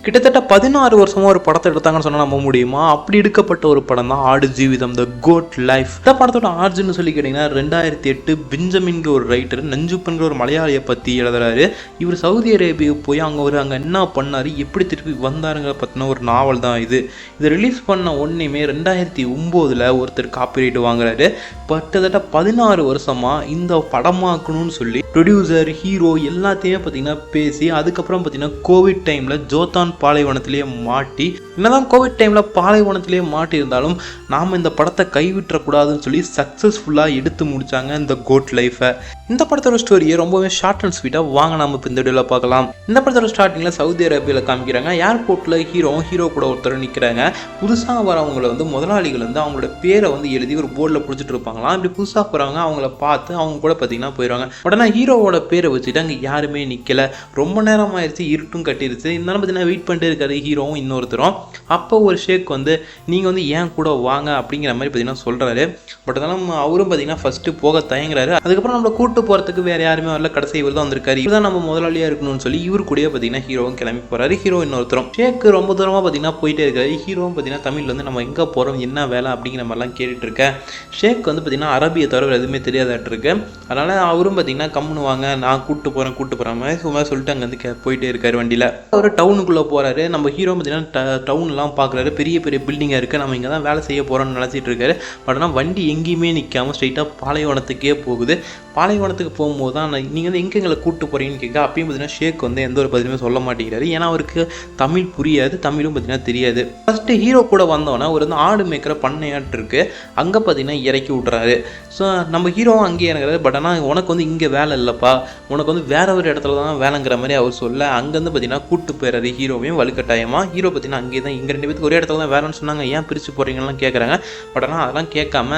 கிட்டத்தட்ட 16 வருஷமா ஒரு படத்தை எடுத்தாங்கன்னு சொன்னா நம்ப முடியுமா? அப்படி எடுக்கப்பட்ட ஒரு படம் தான் ஆடு ஜீவிதம், த கோட் லைஃப். இந்த படத்தோட ஆர்ஜின்னு சொல்லி கேட்டீங்கன்னா 2008 பெஞ்சமின்கிற ஒரு ரைட்டர் நஞ்சுப்பன்கிற ஒரு மலையாளியை பற்றி எழுதுறாரு. இவர் சவுதி அரேபியா போய் அங்கே என்ன பண்ணாரு, எப்படி திருப்பி வந்தாருங்கிற பற்றின ஒரு நாவல் தான் இது. இதை ரிலீஸ் பண்ண ஒன்றுமே 2009 ஒருத்தர் காப்பிரைட் வாங்குறாரு. கிட்டத்தட்ட 16 வருஷமா இந்த படமாக்கணும்னு சொல்லி ப்ரொடியூசர், ஹீரோ எல்லாத்தையுமே பார்த்தீங்கன்னா பேசி, அதுக்கப்புறம் பார்த்தீங்கன்னா கோவிட் டைமில் ஜோத்தான் பாலைவனத்திலேயே மாட்டி, என்னதான் கோவிட் டைமில் பாலைவனத்திலேயே மாட்டி இருந்தாலும் நாம் இந்த படத்தை கைவிட்டக்கூடாதுன்னு சொல்லி சக்ஸஸ்ஃபுல்லாக எடுத்து முடித்தாங்க இந்த கோட் லைஃபை. இந்த படத்தோட ஸ்டோரியை ரொம்பவே ஷார்ட் அண்ட் ஸ்வீட்டாக வாங்க நம்ம இப்போ இந்த வீடியோவில் பார்க்கலாம். இந்த படத்தோட ஸ்டார்டிங்கில் சவுதி அரேபியாவில் காமிக்கிறாங்க. ஏர்போர்ட்டில் ஹீரோ கூட ஒருத்தர் நிற்கிறாங்க. புதுசாக வரவங்களை வந்து முதலாளிகள் வந்து அவங்களோட பேரை வந்து எழுதி ஒரு போர்டில் பிடிச்சிட்டு இருப்பாங்களாம். இப்படி புதுசாக போகிறவங்க அவங்கள பார்த்து அவங்க கூட பார்த்தீங்கன்னா போயிடுவாங்க. உடனே ஹீரோவோட பேரை வச்சுட்டு அங்கே யாருமே நிற்கல. ரொம்ப நேரம் ஆயிடுச்சு, இருட்டும் கட்டிருச்சு. இருந்தாலும் பார்த்தீங்கன்னா வெயிட் பண்ணிட்டு இருக்காரு ஹீரோவும் இன்னொருத்தரும். அப்போ ஒரு ஷேக் வந்து நீங்கள் வந்து ஏன் கூட வாங்க அப்படிங்கிற மாதிரி பார்த்தீங்கன்னா சொல்கிறாரு. பட் அதெல்லாம் அவரும் பார்த்தீங்கன்னா ஃபஸ்ட்டு போக தயங்குறாரு. அதுக்கப்புறம் நம்மளை கூட்டு போகிறதுக்கு வேறு யாருமே வரல, கடைசி இவர் தான் வந்திருக்காரு, இவர் தான் நம்ம முதலாளியாக இருக்கணும்னு சொல்லி இவர் கூட பார்த்தீங்கன்னா ஹீரோவும் கிளம்பி போகிறாரு. ஹீரோ இன்னொருத்தரும். ஷேக் ரொம்ப தூரமாக பார்த்தீங்கன்னா போயிட்டே இருக்காரு. ஹீரோவும் பார்த்தீங்கன்னா தமிழில் வந்து நம்ம எங்கே போகிறோம், என்ன வேலை அப்படிங்கிற மாதிரிலாம் கேட்டுட்டு இருக்கேன். ஷேக் வந்து பார்த்தீங்கன்னா அரபியை தவிர எதுவுமே தெரியாதாட்டு இருக்கு. அதனால் அவரும் பார்த்தீங்கன்னா கம்முன்னு வாங்க, நான் கூப்பிட்டு போகிறேன் மாதிரி சும்மா சொல்லிட்டு அங்கேருந்து போயிட்டே இருக்காரு வண்டியில். அவர் டவுனுக்குள்ளே போகிறாரு. நம்ம ஹீரோ பார்த்தீங்கன்னா டவுன்லாம் பார்க்குறாரு. பெரிய பெரிய பில்டிங்காக இருக்குது. நம்ம இங்கே தான் வேலை செய்ய போகிறோம்னு நினச்சிட்டு இருக்காரு. பட் ஆனால் வண்டி எங்கேயுமே நிற்காமல் ஸ்ட்ரைட்டாக பாலைவனத்துக்கே போகுது. பாலைவனத்துக்கு போகும்போது தான் நீங்கள் வந்து எங்கே எங்களை கூப்பிட்டு போகிறீங்கன்னு கேட்க, அப்பயும் பார்த்தீங்கன்னா ஷேக் வந்து எந்த ஒரு பதிலுமே சொல்ல மாட்டேங்கிறாரு. ஏன்னா அவருக்கு தமிழ் புரியாது, தமிழும் பார்த்தீங்கன்னா தெரியாது. ஃபஸ்ட்டு ஹீரோ கூட வந்தோன்னா ஒரு வந்து ஆடு மேய்க்கிற பண்ணையாட்டு இருக்குது, அங்கே பார்த்தீங்கன்னா இறக்கி விட்றாரு. ஸோ நம்ம ஹீரோவும் அங்கேயே இறங்குறாரு. பட் ஆனால் உனக்கு வந்து இங்கே வேலை இல்லைப்பா, உனக்கு வந்து வேற ஒரு இடத்துல தான் வேலைங்கிற மாதிரி அவர் சொல்ல, அங்கேருந்து பார்த்தீங்கன்னா கூப்பிட்டு போயிறாரு ஹீரோவையும் வலுக்கட்டாயமாக. ஹீரோ பார்த்தீங்கன்னா அங்கேயே தான், இங்கே 2 பேருக்கு ஒரே இடத்துல தான் வேலைன்னு சொன்னாங்க, ஏன் பிரித்து போகிறீங்கலாம் கேட்குறாங்க. பட் ஆனால் அதெல்லாம் கேட்காம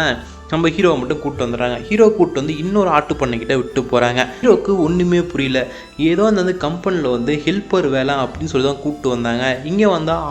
நம்ம ஹீரோவை மட்டும் கூப்பிட்டு வந்துடுறாங்க. ஹீரோ கூப்பிட்டு வந்து இன்னொரு ஆட்டு பண்ணைக்கிட்ட விட்டு போகிறாங்க. ஹீரோவுக்கு ஒன்றுமே புரியல. ஏதோ அந்த வந்து கம்பெனியில் வந்து ஹெல்ப்பர் வேலை அப்படின்னு சொல்லி தான் கூப்பிட்டு வந்தாங்க. இங்கே வந்தால்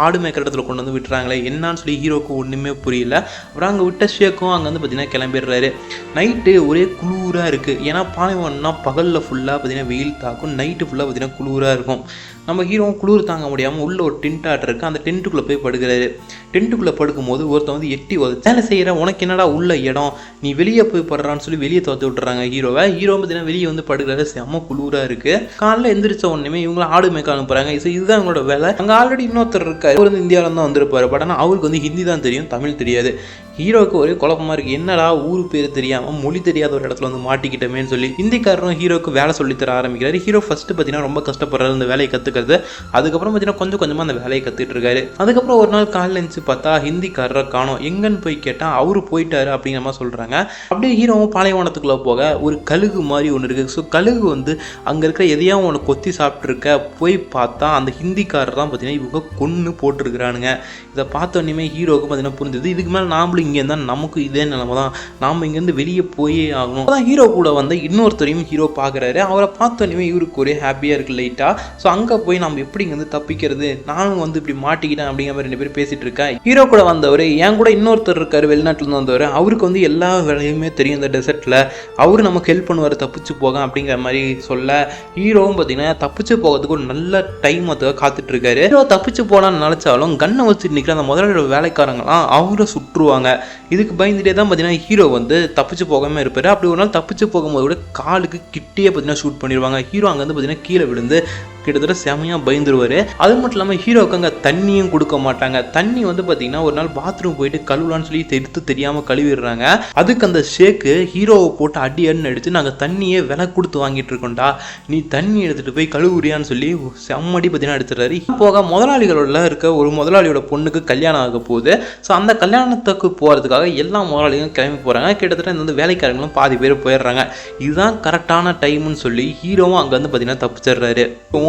ஆடு மேய்க்கிற இடத்துல கொண்டு வந்து விட்டுறாங்களே என்னான்னு சொல்லி ஹீரோவுக்கு ஒன்றுமே புரியல. அப்புறம் அங்கே விட்ட ஷேக்கும் அங்கே வந்து பார்த்தீங்கன்னா கிளம்பிடுறாரு. நைட்டு ஒரே குளிராக இருக்குது. ஏன்னா பாலைவனம்னா பகலில் ஃபுல்லாக பார்த்தீங்கன்னா வெயில் தாக்கும், நைட்டு ஃபுல்லாக பார்த்தீங்கன்னா குளிராக இருக்கும். நம்ம ஹீரோவும் குளிர் தாங்க முடியாமல் உள்ள ஒரு டென்ட் ஆட் இருக்குது, அந்த டென்ட்டுக்குள்ளே போய் படுக்கிறாரு. டென்ட்டுக்குள்ளே படுக்கும்போது ஒருத்தன் வந்து எட்டி வேலை செய்கிற, உனக்கு என்னடா உள்ள இடம், நீ வெளியே போய் படுறான்னு சொல்லி வெளியே துரத்து விட்டுறாங்க ஹீரோவை. ஹீரோ பார்த்தீங்கன்னா வெளியே வந்து படுக்கிறாரு. செம்ம குளிராக இருக்குது. காலையில் எந்திரிச்ச உடனே இவங்களை ஆடு மேய்க்க அனுப்புகிறாங்க. இதுதான் இவங்களோட வேலை. அங்கே ஆல்ரெடி இன்னொருத்தர் இருக்காரு, அவர் வந்து இந்தியாவில தான் வந்திருப்பாரு. பட் ஆனால் அவருக்கு வந்து ஹிந்தி தான் தெரியும், தமிழ் தெரியாது. ஹீரோவுக்கு ஒரே குழப்பமாக இருக்குது. என்னடா ஊர் பேர் தெரியாமல் மொழி தெரியாத ஒரு இடத்துல வந்து மாட்டிக்கிட்டமேன்னு சொல்லி ஹிந்திக்காரரும் ஹீரோவுக்கு வேலை சொல்லித்தர ஆரம்பிக்கிறாரு. ஹீரோ ஃபஸ்ட்டு பார்த்தீங்கன்னா ரொம்ப கஷ்டப்படுறாரு அந்த வேலையை கற்றுக்கிறது. அதுக்கப்புறம் பார்த்தீங்கன்னா கொஞ்சம் கொஞ்சமாக அந்த வேலையை கற்றுட்டு இருக்காரு. அதுக்கப்புறம் ஒரு நாள் காலையில் இருந்துச்சு பார்த்தா ஹிந்திக்காரரை காணோம். எங்கன்னு போய் கேட்டால் அவரு போயிட்டாரு அப்படிங்கிற மாதிரி சொல்கிறாங்க. அப்படியே ஹீரோவும் பாலைவனத்துக்குள்ளே போக ஒரு கழுகு மாதிரி ஒன்று இருக்குது. ஸோ கழுகு வந்து அங்கே இருக்கிற எதையாவும் ஒன்று கொத்தி சாப்பிட்ருக்க, போய் பார்த்தா அந்த ஹிந்திக்காரர் தான் பார்த்தீங்கன்னா இவங்க கொன்று போட்டிருக்கிறானுங்க. இதை பார்த்தோன்னே ஹீரோவுக்கு பார்த்தீங்கன்னா புரிஞ்சுது, இதுக்கு மேலே நாமளும் இங்கே இருந்தால் நமக்கு இதே நிலைமை தான், நாம் இங்கேருந்து வெளியே போயே ஆகணும். அதான் ஹீரோ கூட வந்து இன்னொருத்தரையும் ஹீரோ பார்க்குறாரு. அவரை பார்த்தோன்னே இவருக்கு ஒரே ஹாப்பியாக இருக்குது லைட்டாக. ஸோ அங்கே போய் நம்ம எப்படி இங்கே வந்து தப்பிக்கிறது, நானும் வந்து இப்படி மாட்டிக்கிட்டேன் அப்படிங்கிற மாதிரி 2 பேர் பேசிகிட்டு இருக்கேன். ஹீரோ கூட வந்தவர் என் கூட இன்னொருத்தர் இருக்கார், வெளிநாட்டிலேருந்து வந்தவர். அவருக்கு வந்து எல்லா வேலையுமே தெரியும் இந்த டெசர்ட்டில், அவரு நமக்கு ஹெல்ப் பண்ணுவார் தப்பிச்சு போக அப்படிங்கிற மாதிரி சொல்ல, ஹீரோவும் பார்த்தீங்கன்னா தப்பிச்சு போகிறதுக்கு ஒரு நல்ல டைம் அதுக்காக காத்துட்டு இருக்காரு. ஹீரோ தப்பிச்சு போகலான்னு நினச்சாலும் கண்ணை வச்சுட்டு நிற்கிற அந்த முதலாளியோட வேலைக்காரங்களாம் அவரை சுற்றுவாங்க. இதுக்கு பயந்துட்டே தான் பார்த்தீங்கன்னா ஹீரோ வந்து தப்பிச்சு போகாமல் இருப்பார். அப்படி ஒரு நாள் தப்பிச்சு போகும்போது கூட காலுக்கு கிட்டே பார்த்தீங்கன்னா ஷூட் பண்ணிடுவாங்க. ஹீரோ அங்கேருந்து பார்த்தீங்கன்னா கீழே விழுந்து கிட்டத்தட்ட செமையாக பயந்துருவார். அது மட்டும் இல்லாமல் ஹீரோவுக்கு அங்கே தண்ணியும் கொடுக்க மாட்டாங்க. தண்ணி வந்து பார்த்தீங்கன்னா ஒரு நாள் பாத்ரூம் போயிட்டு கழுவலான்னு சொல்லி தெரியாமல் கழுவிடுறாங்க. அதுக்கு அந்த ஷேக்கு ஹீரோவை போட்டு அடின்னு அடித்து, நாங்கள் தண்ணியே விலை கொடுத்து வாங்கிட்டு இருக்கோம்டா, நீ தண்ணி எடுத்துகிட்டு போய் கழுவுறியான்னு சொல்லி செம்மடி பார்த்தீங்கன்னா எடுத்துடுறாரு. போக முதலாளிகளோட இருக்க ஒரு முதலாளியோட பொண்ணுக்கு கல்யாணம் ஆக போகுது. ஸோ அந்த கல்யாணத்துக்கு போகிறதுக்காக எல்லா முதலாளிகளும் கிளம்பி போகிறாங்க. கிட்டத்தட்ட இந்த வேலைக்காரங்களும் பாதி பேர் போயிடுறாங்க. இதுதான் கரெக்டான டைம்னு சொல்லி ஹீரோவும் அங்கே வந்து பார்த்தீங்கன்னா தப்பிச்சிடுறாரு.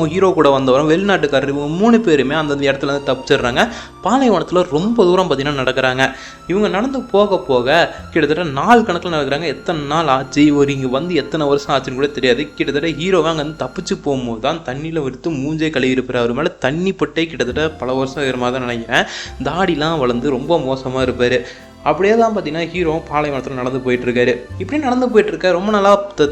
ஹீரோ கூட வந்தவரும் வெளிநாட்டுக்காரர் 3 பேருமே அந்த இடத்துல இருந்து தப்பிச்சிடுறாங்க. பாலைவனத்தில் ரொம்ப தூரம் பார்த்தீங்கன்னா நடக்கிறாங்க. இவங்க நடந்து போக போக கிட்டத்தட்ட 4 கணக்கில் நடக்கிறாங்க. எத்தனை நாள் ஆச்சு, இங்கே வந்து எத்தனை வருஷம் ஆச்சுன்னு கூட தெரியாது. கிட்டத்தட்ட ஹீரோவை அங்கே வந்து தப்பிச்சு போகும்போது தான் தண்ணியில் விடுத்து மூஞ்சே கழுவி இருப்பார். அவர் மேலே தண்ணி பட்டே கிட்டத்தட்ட பல வருஷம் வேறு மாதிரி தான் நினைக்கிறேன். தாடிலாம் வளர்ந்து ரொம்ப மோசமாக இருப்பார். அப்படியே தான் பார்த்தீங்கன்னா ஹீரோ பாலைவனத்தில் நடந்து போயிட்டு இருக்காரு. இப்படி நடந்து போயிட்டு இருக்க ரொம்ப நாளா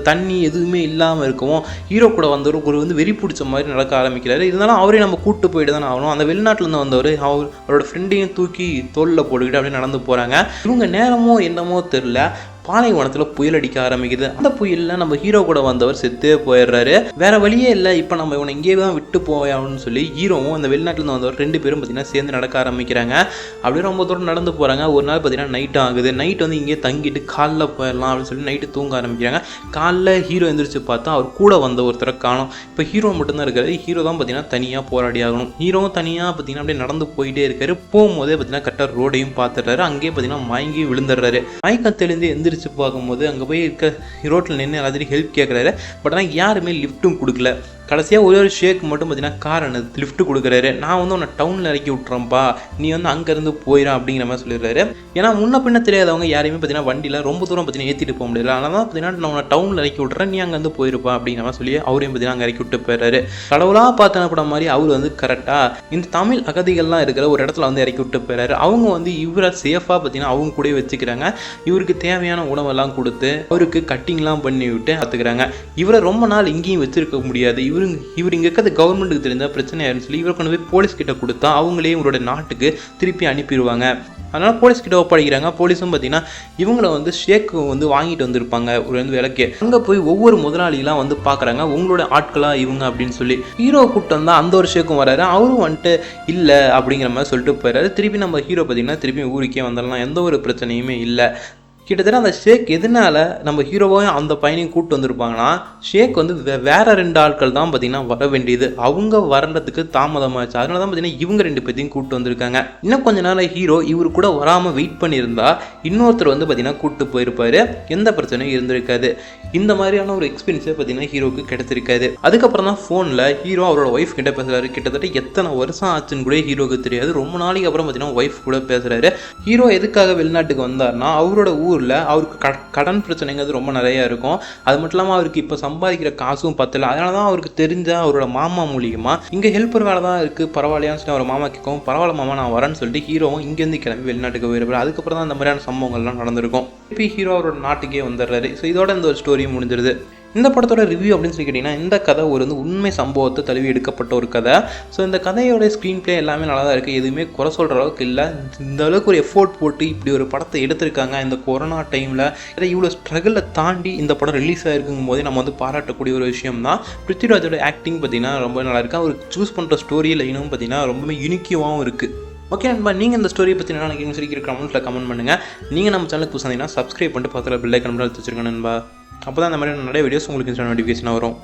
தண்ணி எதுவுமே இல்லாமல் இருக்கவும் ஹீரோ கூட வந்தவர் ஒரு வெறி பிடிச்ச மாதிரி நடக்க ஆரம்பிக்கிறாரு. இருந்தாலும் அவரே நம்ம கூட்டு போயிட்டு தானே ஆகணும். அந்த வெளிநாட்டிலேருந்து வந்தவர் அவரோட ஃப்ரெண்டையும் தூக்கி தோளில் போட்டுக்கிட்டு அப்படியே நடந்து போகிறாங்க. இவங்க நேரமோ என்னமோ தெரில, பாலைவனத்தில் புயல் அடிக்க ஆரம்பிக்குது. அந்த புயலில் நம்ம ஹீரோ கூட வந்தவர் செத்தே போயிடுறாரு. வேற வழியே இல்லை, இப்போ நம்ம இவனை இங்கே தான் விட்டு போயான்னு சொல்லி ஹீரோவும் அந்த வெளிநாட்டிலேருந்து வந்தவர் 2 பேரும் பார்த்தீங்கன்னா சேர்ந்து நடக்க ஆரம்பிக்கிறாங்க. அப்படியே ரொம்ப தூரம் நடந்து போகிறாங்க. ஒரு நாள் பார்த்தீங்கன்னா நைட் ஆகுது. நைட் வந்து இங்கே தங்கிட்டு காலைல போயிடலாம் அப்படின்னு சொல்லி நைட்டு தூங்க ஆரம்பிக்கிறாங்க. காலைல ஹீரோ எந்திரிச்சு பார்த்தா அவர் கூட வந்த ஒருத்தரை காணும். இப்போ ஹீரோ மட்டும்தான் இருக்காரு. ஹீரோ தான் பார்த்தீங்கன்னா தனியாக போராடி ஆகணும். ஹீரோவும் தனியாக பார்த்தீங்கன்னா அப்படியே நடந்து போயிட்டே இருக்காரு. போகும்போதே பார்த்தீங்கன்னா கரெக்டாக ரோடையும் பார்த்துடுறாரு. அங்கேயே பார்த்தீங்கன்னா மயங்கி விழுந்துடுறாரு. மயக்கத்திலேருந்து எந்திரிச்சு பார்க்கும்போது அங்கே போய் இருக்க ரோட்டில் நின்று எல்லாத்தையும் ஹெல்ப் கேட்குறாரு. பட் ஆனால் யாருமே லிஃப்ட்டும் கொடுக்கல. கடைசியாக ஒரு ஷேக் மட்டும் பார்த்தீங்கன்னா கார் லிஃப்ட் கொடுக்குறாரு. நான் வந்து உன்னை டவுனில் இறக்கி விட்டுறேன்ப்பா, நீ வந்து அங்கேருந்து போயிடா அப்படிங்கிற மாதிரி சொல்லிடுறாரு. ஏன்னா முன்ன பின்ன தெரியாதவங்க யாரையுமே பார்த்தீங்கன்னா வண்டியில் ரொம்ப தூரம் பார்த்தீங்கன்னா ஏற்றிட்டு போக முடியல. அதனால தான் பார்த்தீங்கன்னா நான் உன்னை டவுனில் இறக்கி விட்றேன், நீ அங்கேருந்து போயிருப்பா அப்படிங்கிற மாதிரி சொல்லி அவரையும் பார்த்தீங்கன்னா அங்கே இறக்கி விட்டு போயிடுறாரு. கடவுளாக பார்த்து அனுப்பின மாதிரி அவர் வந்து கரெக்டாக இந்த தமிழ் அகதிகள்லாம் இருக்கிற ஒரு இடத்துல வந்து இறக்கி விட்டு போயிடுறாரு. அவங்க வந்து இவரை சேஃபாக பார்த்தீங்கன்னா அவங்க கூட வச்சுக்கிறாங்க. இவருக்கு தேவையான உணவெல்லாம் கொடுத்து அவருக்கு கட்டிங்லாம் பண்ணி விட்டு பார்த்துக்கிறாங்க. இவரை ரொம்ப நாள் இங்கேயும் வச்சிருக்க முடியாது. இவர் இங்கே இருக்கிறது கவர்மெண்ட்டுக்கு தெரிஞ்ச பிரச்சனை ஆயிருன்னு சொல்லி இவரை கொண்டு போய் போலீஸ் கிட்ட கொடுத்தா அவங்களே இவரோட நாட்டுக்கு திருப்பி அனுப்பிடுவாங்க. அதனால் போலீஸ் கிட்ட ஒப்படைக்கிறாங்க. போலீஸும் பார்த்தீங்கன்னா இவங்கள வந்து ஷேக்கு வந்து வாங்கிட்டு வந்திருப்பாங்க ஒரு வந்து விலைக்கு. அங்கே போய் ஒவ்வொரு முதலாளிலாம் வந்து பார்க்குறாங்க, உங்களோட ஆட்களாக இவங்க அப்படின்னு சொல்லி. ஹீரோ கூட்டம் தான் அந்த ஒரு ஷேக்கும் வராரு. அவரும் வந்துட்டு இல்லை அப்படிங்கிற மாதிரி சொல்லிட்டு போயிடுறாரு. திருப்பி நம்ம ஹீரோ பார்த்தீங்கன்னா திருப்பி ஊருக்கே வந்துடலாம், எந்த ஒரு பிரச்சனையுமே இல்லை. கிட்டத்தட்ட அந்த ஷேக் எதனால நம்ம ஹீரோவையும் அந்த பையனையும் கூப்பிட்டு வந்திருப்பாங்கன்னா, ஷேக் வந்து வேற 2 ஆட்கள் தான் பார்த்தீங்கன்னா வர வேண்டியது. அவங்க வர்றதுக்கு தாமதமாச்சு. அதனால தான் பார்த்தீங்கன்னா இவங்க 2 பேர்த்தையும் கூப்பிட்டு வந்திருக்காங்க. இன்னும் கொஞ்ச நாள் ஹீரோ இவர் கூட வராமல் வெயிட் பண்ணியிருந்தா இன்னொருத்தர் வந்து பார்த்தீங்கன்னா கூப்பிட்டு போயிருப்பாரு, எந்த பிரச்சனையும் இருந்திருக்காது. இந்த மாதிரியான ஒரு எக்ஸ்பீரியன்ஸே பார்த்தீங்கன்னா ஹீரோக்கு கிடைச்சிருக்காது. அதுக்கப்புறம் தான் ஃபோனில் ஹீரோ அவரோட ஒய்ஃப் கிட்ட பேசுறாரு. கிட்டத்தட்ட எத்தனை வருஷம் ஆச்சுன்னு கூட ஹீரோக்கு தெரியாது. ரொம்ப நாளைக்கு அப்புறம் பார்த்தீங்கன்னா ஒய்ஃப் கூட பேசுறாரு. ஹீரோ எதுக்காக வெளிநாட்டுக்கு வந்தார்னா, அவரோட ஊரில் அவருக்கு கடன் பிரச்சனைங்கிறது ரொம்ப நிறையா இருக்கும். அது மட்டும் இல்லாமல் அவருக்கு இப்போ சம்பாதிக்கிற காசும் பத்தல. அதனால தான் அவருக்கு தெரிஞ்ச அவரோட மாமா மூலியமாக இங்கே ஹெல்ப்பர் வேலை தான் இருக்குது, பரவாயில்லையான்னு சொல்லி அவர் மாமா கேட்கவும், பரவாயில்ல மாமா நான் வரேன்னு சொல்லிட்டு ஹீரோவும் இங்கேருந்து கிளம்பி வெளிநாட்டுக்கு போயிருப்பாரு. அதுக்கப்புறம் தான் அந்த மாதிரியான சம்பவங்கள்லாம் நடந்திருக்கும். இப்போ ஹீரோ அவரோட நாட்டுக்கே வந்துடுறாரு. ஸோ இதோட இந்த ஒரு ஸ்டோரியும் முடிஞ்சிருது. இந்த படத்தோட ரிவ்யூ அப்படின்னு சொல்லி கேட்டிங்கன்னா, இந்த கதை ஒரு வந்து உண்மை சம்பவத்தை தழுவி எடுக்கப்பட்ட ஒரு கதை. ஸோ இந்த கதையோட ஸ்க்ரீன் பிளே எல்லாமே நல்லா தான் இருக்குது, எதுவுமே குறை சொல்கிற அளவுக்கு இல்லை. இந்த அளவுக்கு ஒரு எஃபோர்ட் போட்டு இப்படி ஒரு படத்தை எடுத்திருக்காங்க இந்த கொரோனா டைமில். இவ்வளோ ஸ்ட்ரகிளை தாண்டி இந்த படம் ரிலீஸ் ஆகிருக்கும் போதே நம்ம வந்து பாராட்டக்கூடிய ஒரு விஷயம் தான். பிருத்திவிராஜோட ஆக்டிங் பார்த்திங்கன்னா ரொம்ப நல்லா இருக்குது. அவர் சூஸ் பண்ணுற ஸ்டோரி லைனும் பார்த்திங்கன்னா ரொம்பவே யூனிக்காகவும் இருக்குது. ஓகே நண்பா, நீங்கள் இந்த ஸ்டோரியை பற்றி என்ன நினைக்கிறீங்கன்னு சொல்லி கமெண்ட்டில் கமெண்ட் பண்ணுங்கள். நீங்கள் நம்ம சேனலுக்கு புதுசாக இருந்தீங்கன்னா சப்ஸ்கிரைப் பண்ணிட்டு பக்கத்தில் பெல் ஐக்கான் அழுத்தி வச்சிருங்க நண்பா. அப்போ தான் அந்த மாதிரி நிறைய வீடியோஸ் உங்களுக்கு இன்ஸ்டா நோட்டிஃபிகேஷனாக வரும்.